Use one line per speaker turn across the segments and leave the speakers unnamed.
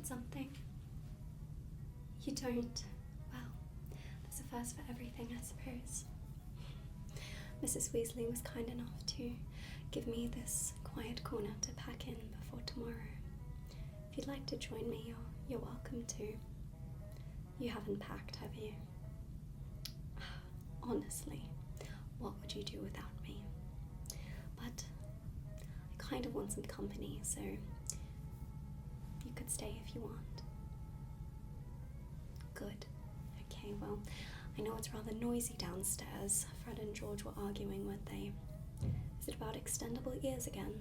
something? You don't? Well, there's a first for everything, I suppose. Mrs. Weasley was kind enough to give me this quiet corner to pack in before tomorrow. If you'd like to join me, you're welcome to. You haven't packed, have you? Honestly, what would you do without me? But I kind of want some company, so you could stay if you want. Good. Okay, well, I know it's rather noisy downstairs. Fred and George were arguing, weren't they? Is it about extendable ears again?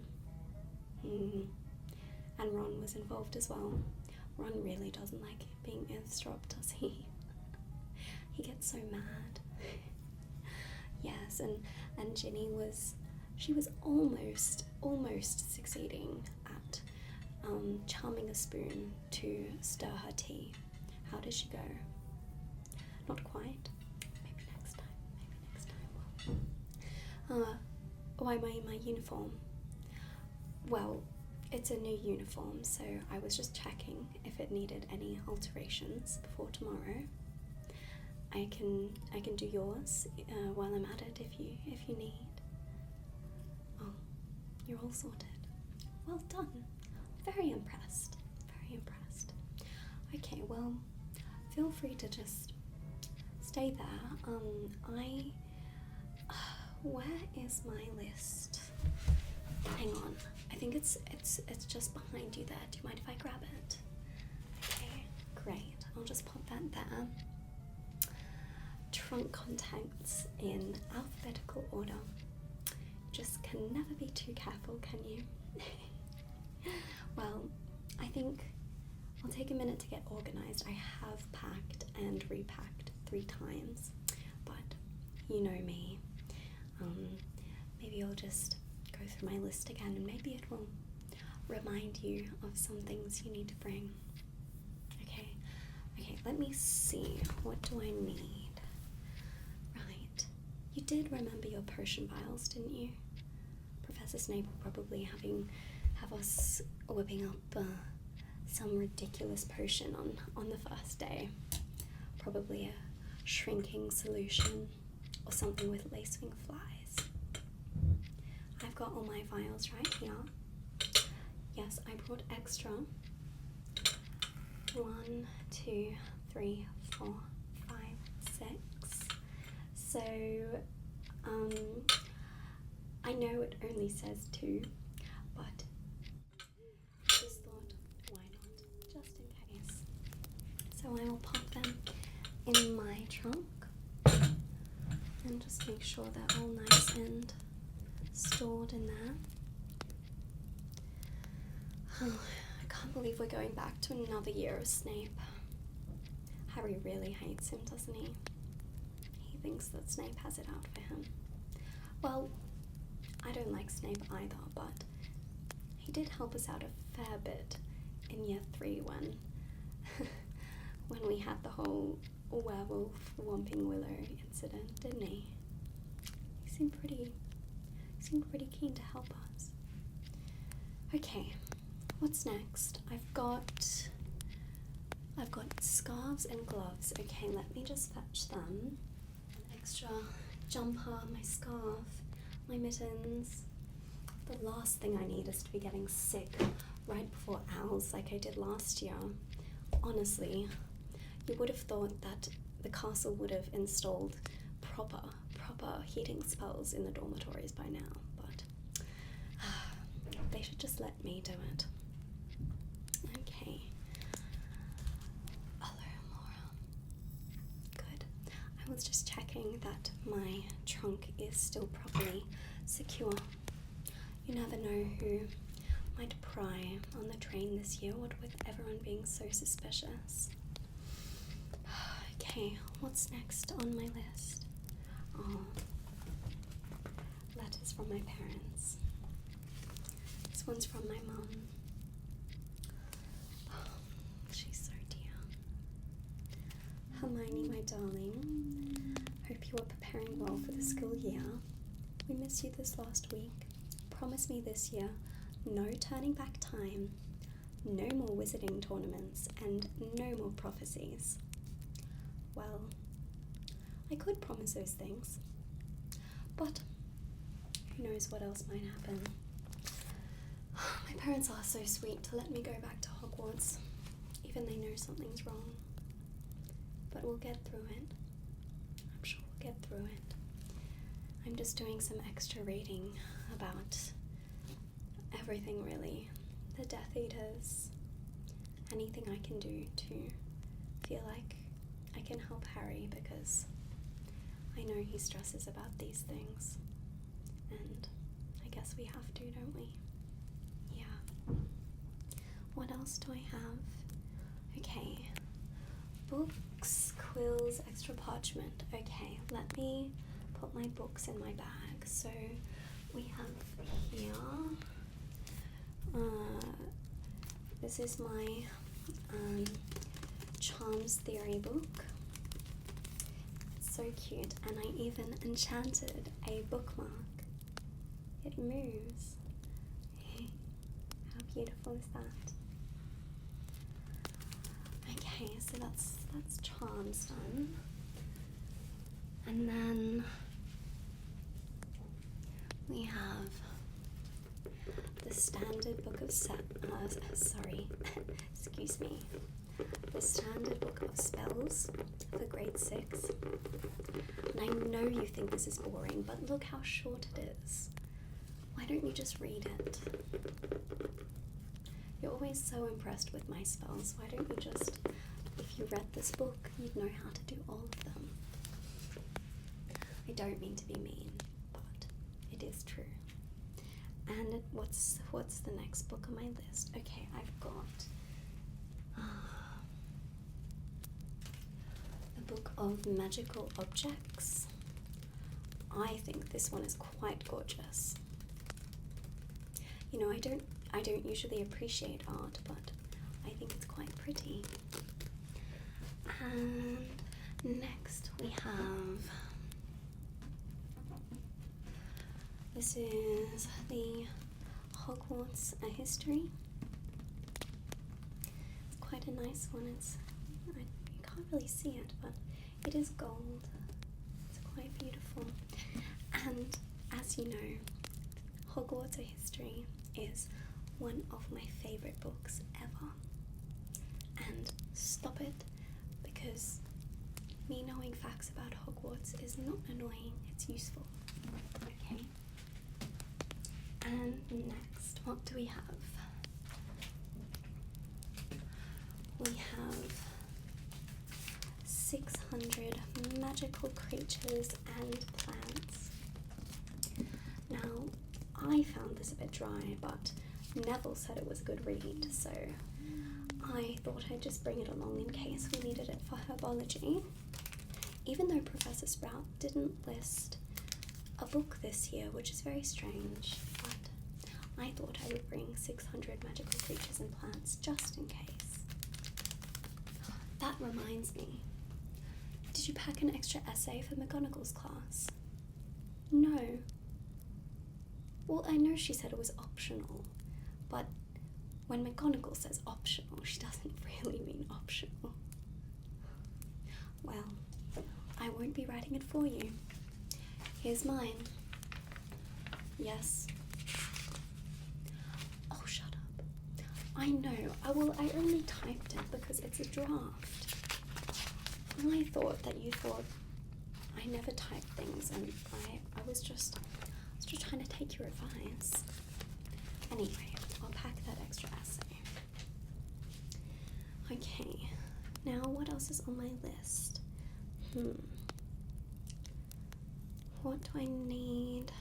And Ron was involved as well. Ron really doesn't like being eavesdropped, does he? He gets so mad. Yes, and Ginny was almost succeeding at charming a spoon to stir her tea. How did she go? Not quite. Maybe next time. Why my uniform? Well, it's a new uniform, so I was just checking if it needed any alterations before tomorrow. I can do yours while I'm at it if you need. Oh, you're all sorted. Well done. Very impressed. Very impressed. Okay, well, feel free to just stay there. Where is my list? Hang on. I think it's just behind you there. Do you mind if I grab it? Okay, great. I'll just pop that there. Trunk contents in alphabetical order. Just can never be too careful, can you? Well, I think I'll take a minute to get organized. I have packed and repacked 3 times, but you know me. Maybe I'll just go through my list again, and maybe it will remind you of some things you need to bring. Okay, let me see. What do I need? Right, you did remember your potion vials, didn't you? Professor Snape will probably have us whipping up some ridiculous potion on the first day. Probably a shrinking solution or something with lacewing flies. I've got all my vials right here. Yes, I brought extra. 1, 2, 3, 4, 5, 6. So, I know it only says 2, but I just thought, why not? Just in case. So I will pop them in my trunk and just make sure they're all nice and stored in there. Oh, I can't believe we're going back to another year of Snape. Harry really hates him, doesn't he? He thinks that Snape has it out for him. Well, I don't like Snape either, but he did help us out a fair bit in year 3 when we had the whole werewolf Whomping Willow incident, didn't he? He seemed pretty keen to help us. Okay, what's next? I've got scarves and gloves. Okay, let me just fetch them. An extra jumper, my scarf, my mittens. The last thing I need is to be getting sick right before owls like I did last year. Honestly, you would have thought that the castle would have installed proper heating spells in the dormitories by now, but they should just let me do it. Okay. Hello, Laura. Good. I was just checking that my trunk is still properly secure. You never know who might pry on the train this year, what with everyone being so suspicious. Okay, what's next on my list? Oh, letters from my parents. This one's from my mum. Oh, she's so dear. Hermione, my darling, hope you are preparing well for the school year. We missed you this last week. Promise me this year, no turning back time, no more wizarding tournaments, and no more prophecies. Well, I could promise those things, but who knows what else might happen. My parents are so sweet to let me go back to Hogwarts, even they know something's wrong. But we'll get through it. I'm sure we'll get through it. I'm just doing some extra reading about everything, really. The Death Eaters. Anything I can do to feel like I can help Harry, because I know he stresses about these things. And I guess we have to, don't we? Yeah. What else do I have? Okay. Books, quills, extra parchment. Okay, let me put my books in my bag. So we have here, this is my Charms Theory book. It's so cute, and I even enchanted a bookmark. It moves. How beautiful is that? Okay, so that's Charms done. And then we have the Standard Book of excuse me. The Standard Book of Spells for grade 6. And I know you think this is boring, but look how short it is. Why don't you just read it? You're always so impressed with my spells. Why don't you just, if you read this book, you'd know how to do all of them. I don't mean to be mean, but it is true. And what's the next book on my list? Okay, I've got the Book of Magical Objects. I think this one is quite gorgeous. You know, I don't usually appreciate art, but I think it's quite pretty. And next we have, this is the Hogwarts A History. It's quite a nice one. You can't really see it, but it is gold. It's quite beautiful. And as you know, Hogwarts A History is one of my favorite books ever. And stop it, because me knowing facts about Hogwarts is not annoying, it's useful. Okay. And next, what do we have? We have 600 magical creatures and plants. Now, I found this a bit dry, but Neville said it was a good read, so I thought I'd just bring it along in case we needed it for herbology. Even though Professor Sprout didn't list a book this year, which is very strange, but I thought I would bring 600 magical creatures and plants just in case. That reminds me, did you pack an extra essay for McGonagall's class? No. Well, I know she said it was optional, but when McGonagall says optional, she doesn't really mean optional. Well, I won't be writing it for you. Here's mine. Yes. Oh, shut up. I know. I only typed it because it's a draft. I thought that you thought I never type things, and I was just trying to take your advice. Anyway, I'll pack that extra essay. Okay, now what else is on my list? What do I need?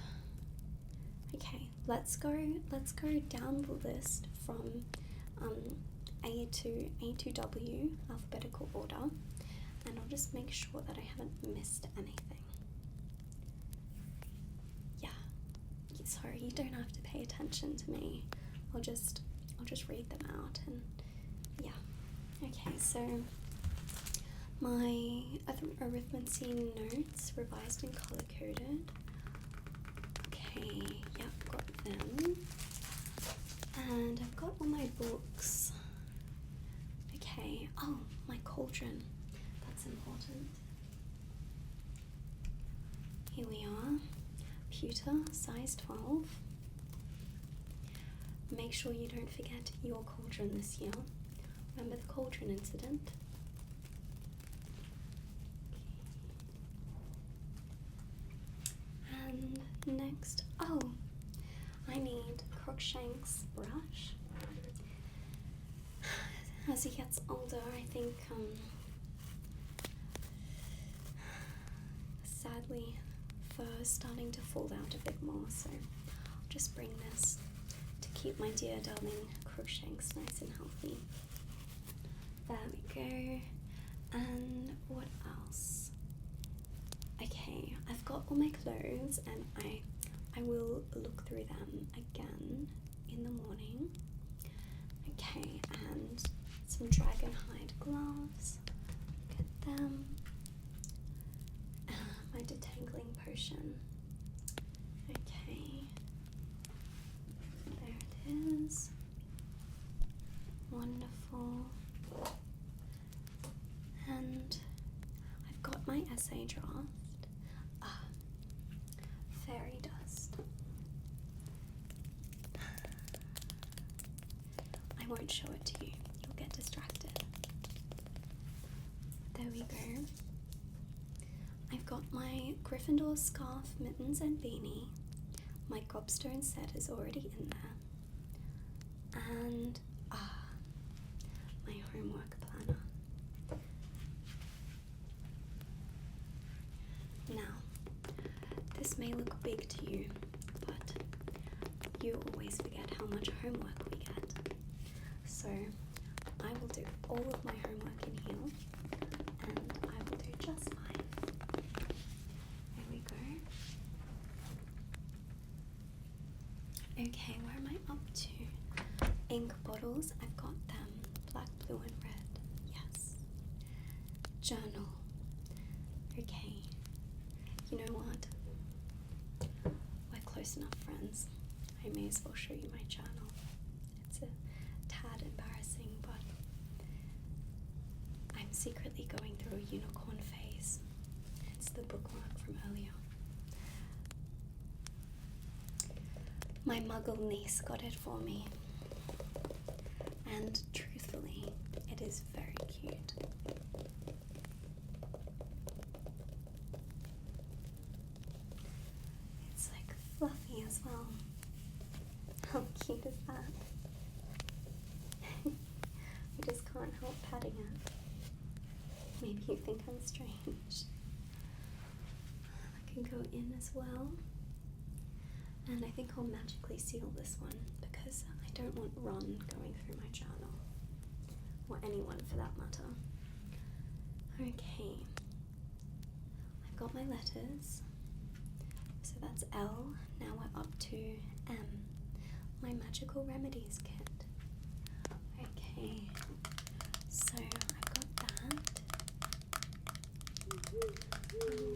Okay, let's go down the list from A to A2W, alphabetical order, and I'll just make sure that I haven't missed anything. Yeah, sorry, you don't have to pay attention to me. I'll just read them out, and yeah. Okay, so my arithmancy notes, revised and color-coded. Okay, yep, got them. And I've got all my books Oh, my cauldron. That's important. Here we are. Pewter, size 12. Make sure you don't forget your cauldron this year. Remember the cauldron incident? And next, oh, I need Crookshank's brush. As he gets older, I think, sadly, fur is starting to fall out a bit more, so I'll just bring this to keep my dear darling Crookshanks nice and healthy. There we go. And what else? Okay, I've got all my clothes, and I will look through them again in the morning. Okay, and some dragon hide gloves. Get them. My detangling potion. Okay. There it is. Wonderful. And I've got my essay draft. Fairy dust. I won't show it to you. You'll get distracted. There we go. I've got my Gryffindor scarf, mittens, and beanie. My gobstone set is already in there. And my homework planner. Now, this may look big to you, but you always forget how much homework we get. So I will do all of my homework in here, and I will do just fine. There we go. Okay, where am I up to? Ink bottles, I've got them. Black, blue, and red. Yes. Journal. Okay. You know what? We're close enough friends. I may as well show you my journal. It's a tad embarrassing, but I'm secretly going through a unicorn phase. It's the bookmark from earlier. My muggle niece got it for me. And truthfully, it is very cute. It's like fluffy as well. How cute is that? I just can't help patting it. Maybe you think I'm strange. I can go in as well. And I think I'll magically seal this one because I don't want Ron going through my journal. Or anyone for that matter. Okay. I've got my letters. So that's L. Now we're up to M. My magical remedies kit. Okay. So I've got that. I'll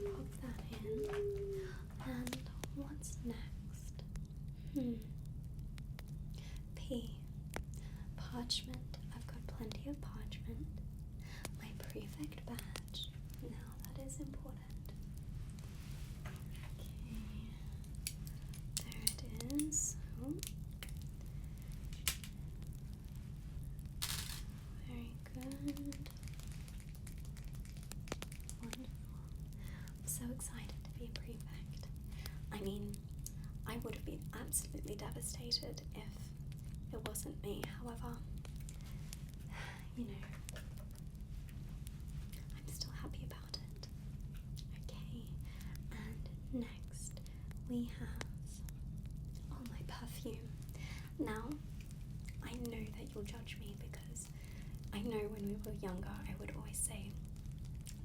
pop that in. And what's next? P. Parchment. I've got plenty of parchment. My prefect badge. Now that is important. Okay. There it is. Oh. Very good. Wonderful. I'm so excited to be a prefect. I mean, I would have been absolutely devastated if it wasn't me. However, you know, I'm still happy about it. Okay, and next we have, oh, my perfume. Now, I know that you'll judge me because I know when we were younger I would always say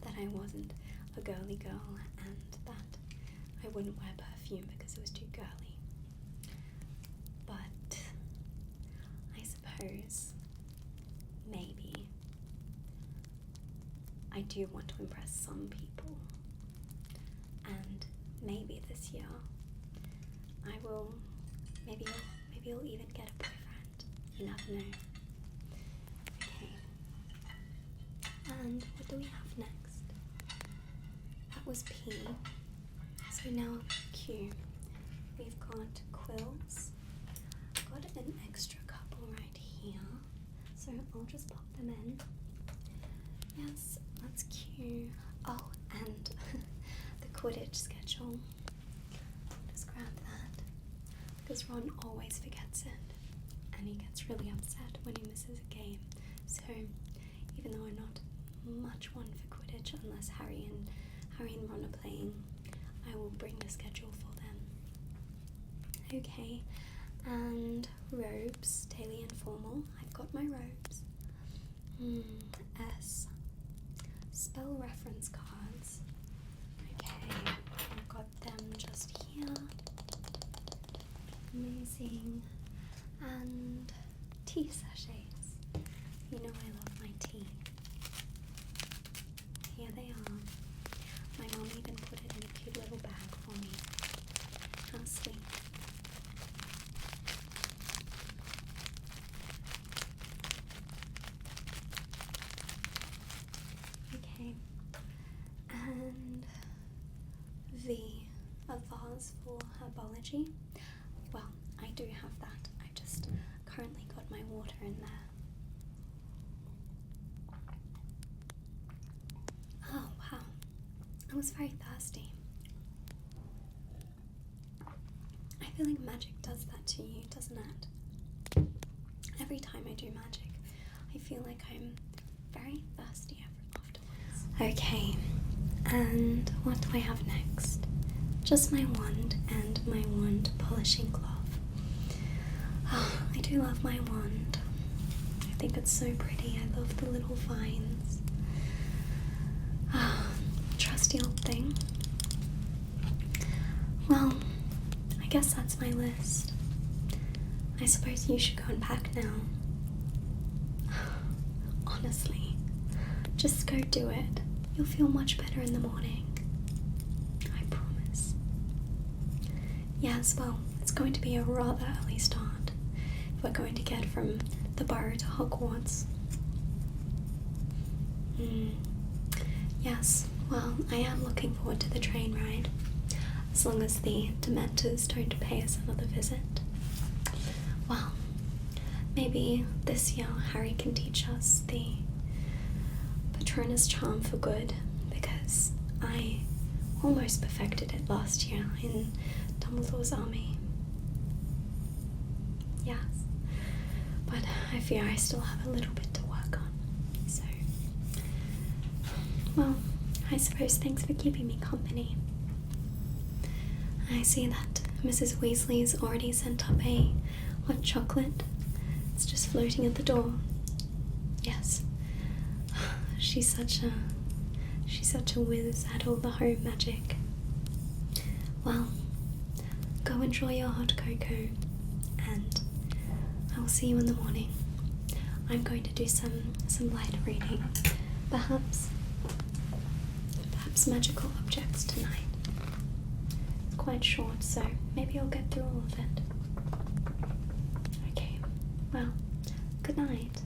that I wasn't a girly girl and that I wouldn't wear perfume because it was too girly. But I suppose maybe I do want to impress some people, and maybe this year I will, maybe I'll even get a boyfriend. You never know. Okay. And what do we have next? That was P. So now Q. We've got quills. Got an extra couple right here. So I'll just pop them in. Yes, that's Q. Oh, and the Quidditch schedule. Just grab that. Because Ron always forgets it. And he gets really upset when he misses a game. So even though I'm not much one for Quidditch unless Harry and Ron are playing, I will bring the schedule for them. Okay, and robes, daily and formal. I've got my robes. S. Spell reference cards. Okay, I've got them just here. Amazing. And tea sachets. You know I love my tea. Here they are. My mom even put it in a cute little bag for me. How sweet. Okay. And V, a vase for herbology. Well, I do have that. I just currently got my water in there. Oh, wow. I was very thirsty. I feel like magic does that to you, doesn't it? Every time I do magic, I feel like I'm very thirsty afterwards. Okay, and what do I have next? Just my wand and my wand polishing cloth. Oh, I do love my wand. I think it's so pretty. I love the little vines. Trusty old thing. Well, I guess that's my list. I suppose you should go and pack now. Honestly, just go do it. You'll feel much better in the morning. I promise. Yes, well, it's going to be a rather early start if we're going to get from the burrow to Hogwarts. Yes, well, I am looking forward to the train ride, as long as the Dementors don't pay us another visit. Well, maybe this year Harry can teach us the Patronus charm for good, because I almost perfected it last year in Dumbledore's army. Yes, but I fear I still have a little bit to work on, so... Well, I suppose thanks for keeping me company. I see that Mrs. Weasley's already sent up a hot chocolate. It's just floating at the door. Yes. She's such a whiz at all the home magic. Well, go enjoy your hot cocoa, and I will see you in the morning. I'm going to do some light reading. Perhaps magical objects tonight. It's quite short, so maybe I'll get through all of it. Okay, well, good night.